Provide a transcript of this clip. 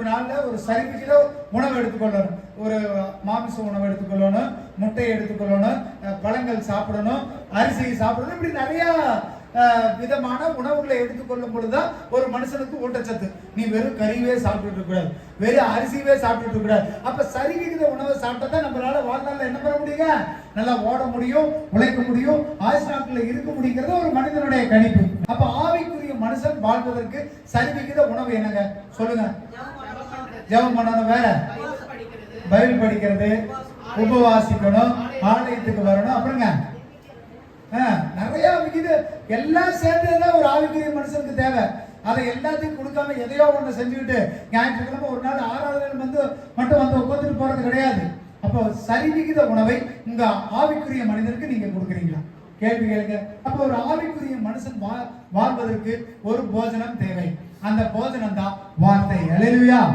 நாள்ல ஒரு சரிவிகித உணவு எடுத்துக்கொள்ளணும். ஒரு மாமிச உணவு எடுத்துக்கொள்ளணும், முட்டையை எடுத்துக்கொள்ளணும், பழங்கள் சாப்பிடணும், அரிசியை சாப்பிடணும். இப்படி நிறைய விதமான உணவுகளை எடுத்துக்கொள்ளும் பொழுதுதான் ஒரு மனுஷனுக்கு ஊட்டச்சத்து. நீ வெறும் கறிவே சாப்பிட்டு கூடாது, வெறும் அரிசியவே சாப்பிட்டு கூடாது. அப்ப சரிவிகித உணவை சாப்பிட்டா தான் நம்மளால வாழ்நாள்ல என்ன பண்ண முடியுங்க, நல்லா ஓட முடியும், உழைக்க முடியும், ஆயுசு நாட்கள்ல இருக்க முடியுங்கிறது ஒரு மனிதனுடைய கணிப்பு. அப்ப ஆவிக்குரிய மனுஷன் வாழ்வதற்கு சரிவிகித உணவு என்னங்க சொல்லுங்க? ஜெபம் பண்ணணும், வேற பைபிள் படிக்கிறது, உபவாசிக்கணும், ஆலயத்துக்கு வரணும், அப்புறங்க நிறைய விகித எல்லாம் சேர்ந்ததுதான் ஒரு ஆவிக்குரிய மனுஷனுக்கு தேவை. அதை எல்லாத்தையும் கொடுக்காம எதையோ ஒண்ணு செஞ்சுக்கிட்டு ஞாயிற்றுக்கிழமை ஒரு நாள் ஆராதனை மட்டும் வந்து உட்காந்துட்டு போறது கிடையாது. அப்போ சரிவிகித உணவை உங்க ஆவிக்குரிய மனிதனுக்கு நீங்க கொடுக்குறீங்களா? கேள்வி கேளுங்க. அப்போ ஒரு ஆவிக்குரிய மனுஷன் வாழ்வதற்கு ஒரு போஜனம் தேவை. அந்த போஜனம் தான் வார்த்தை. அல்லேலூயா.